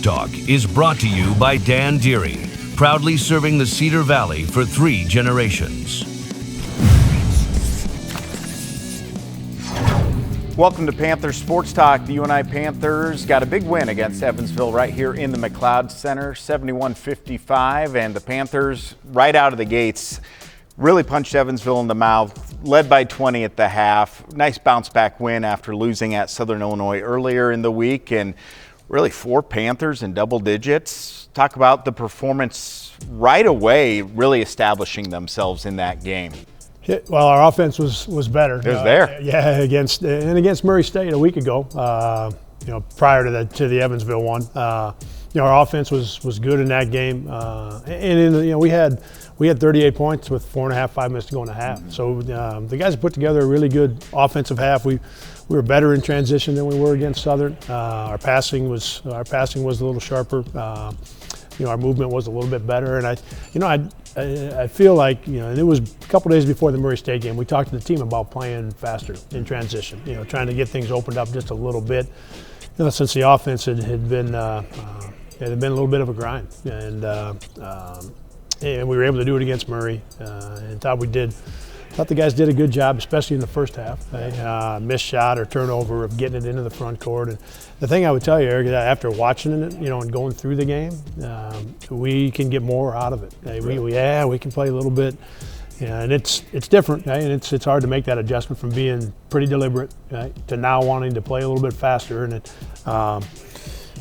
Talk is brought to you by Dan Deary, proudly serving the Cedar Valley for 3 generations. Welcome to Panther Sports Talk. The UNI Panthers got a big win against Evansville right here in the McLeod Center, 71-55, and the Panthers right out of the gates really punched Evansville in the mouth, led by 20 at the half. Nice bounce back win after losing at Southern Illinois earlier in the week, and really 4 Panthers in double digits. Talk about the performance right away, really establishing themselves in that game. Well, our offense was better. It was there. Yeah, against Murray State a week ago. Prior to the Evansville one. Our offense was good in that game, we had 38 points with 5 minutes to go in the half. Mm-hmm. So the guys put together a really good offensive half. We were better in transition than we were against Southern. Our passing was a little sharper. Our movement was a little bit better, and I feel like, and it was a couple days before the Murray State game, we talked to the team about playing faster in transition, trying to get things opened up just a little bit, since the offense had been a little bit of a grind, and we were able to do it against Murray, and thought the guys did a good job, especially in the first half. Missed shot or turnover of getting it into the front court. And the thing I would tell you, Eric, after watching it, and going through the game, we can get more out of it. We can play a little bit, and it's different, and it's hard to make that adjustment from being pretty deliberate to now wanting to play a little bit faster. And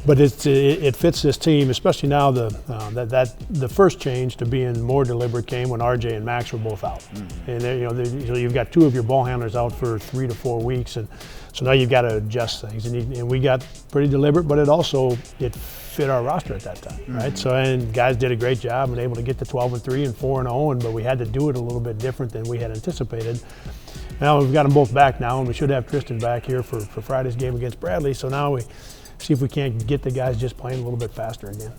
but it fits this team, especially now the first change to being more deliberate came when RJ and Max were both out. Mm-hmm. And you've got 2 of your ball handlers out for 3 to 4 weeks, and so now you've got to adjust things. And we got pretty deliberate, but it fit our roster at that time, right? Mm-hmm. So, and guys did a great job and able to get to 12-3 and 4-0, but we had to do it a little bit different than we had anticipated. Now we've got them both back now, and we should have Tristan back here for Friday's game against Bradley. So now we see if we can't get the guys just playing a little bit faster again.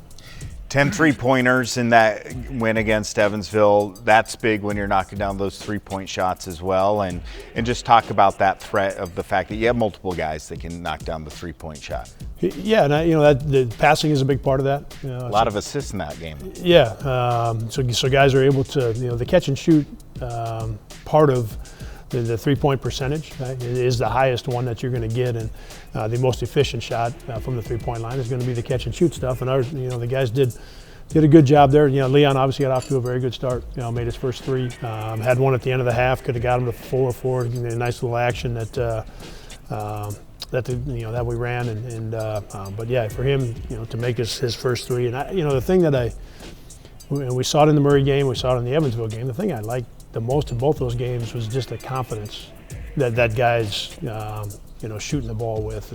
10 3-pointers in that win against Evansville. That's big when you're knocking down those 3-point shots as well. And just talk about that threat of the fact that you have multiple guys that can knock down the 3-point shot. Yeah, and that the passing is a big part of that. A lot of assists in that game. Yeah, so guys are able to, the catch and shoot part of the 3-point percentage is the highest one that you're going to get, and the most efficient shot from the 3-point line is going to be the catch and shoot stuff. And the guys did a good job there. Leon obviously got off to a very good start. Made his first 3, had one at the end of the half, could have got him to 4, a nice little action that we ran, but yeah, for him, to make his first 3, and the thing that we saw it in the Murray game, we saw it in the Evansville game. The thing I liked the most in both those games was just the confidence that guys, shooting the ball with,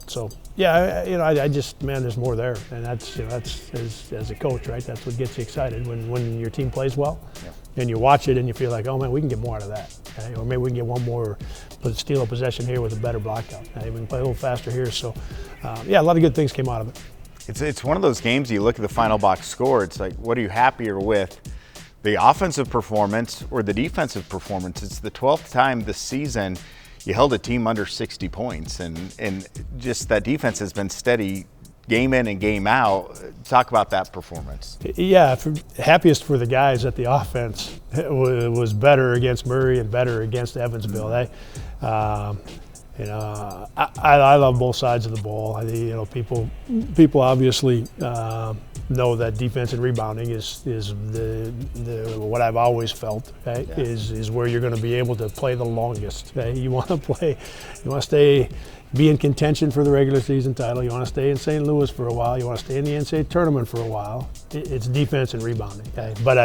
so yeah, I just, there's more there, and that's as a coach, right? That's what gets you excited when your team plays well, and you watch it and you feel like, oh man, we can get more out of that, okay? Or maybe we can get one more, steal a possession here with a better block out. We can play a little faster here, so a lot of good things came out of it. It's one of those games. You look at the final box score. It's like, what are you happier with? The offensive performance or the defensive performance? It's the 12th time this season you held a team under 60 points, and just that defense has been steady game in and game out. Talk about that performance. Yeah, happiest for the guys that the offense was better against Murray and better against Evansville. I love both sides of the ball. People obviously know that defense and rebounding is the what I've always felt, okay? Yeah. is where you're going to be able to play the longest. Okay? You want to be in contention for the regular season title. You want to stay in St. Louis for a while. You want to stay in the NCAA tournament for a while. It's defense and rebounding. Okay? But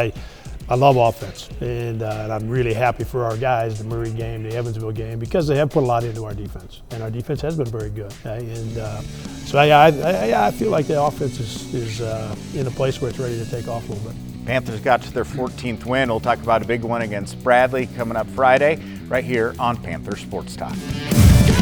I love offense, and I'm really happy for our guys, the Murray game, the Evansville game, because they have put a lot into our defense, and our defense has been very good. Okay? And so I feel like the offense is in a place where it's ready to take off a little bit. Panthers got to their 14th win. We'll talk about a big one against Bradley coming up Friday right here on Panther Sports Talk.